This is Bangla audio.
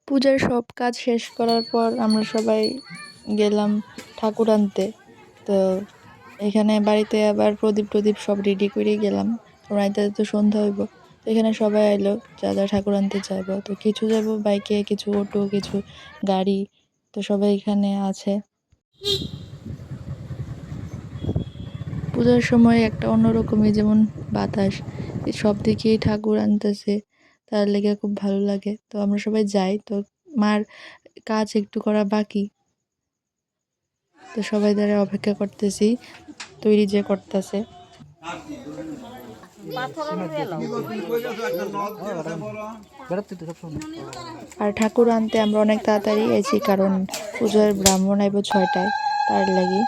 পূজার সব কাজ শেষ করার পর আমরা সবাই গেলাম ঠাকুর আনতে। তো এখানে বাড়িতে আবার প্রদীপ টদীপ সব রেডি করেই গেলাম, কারণ রাইতে তো সন্ধ্যা হইব। তো এখানে সবাই এলো যারা ঠাকুর আনতে চাইবো, তো কিছু যাবো বাইকে, কিছু অটো, কিছু গাড়ি। তো সবাই এখানে আছে। পূজার সময় একটা অন্যরকমই যেমন বাতাস, সব দিকেই ঠাকুর আনতেছে, তার লেগে খুব ভালো লাগে। তো আমরা সবাই যাই। তো মার কাজ একটু করা বাকি, তো সবাই দ্বারা অপেক্ষা করতেছি, তৈরি যে করতেছে। আর ঠাকুর আনতে আমরা অনেক তাড়াতাড়ি আইছি, কারণ পূজার ব্রাহ্মণ আইব 6টায়, তার লাগি।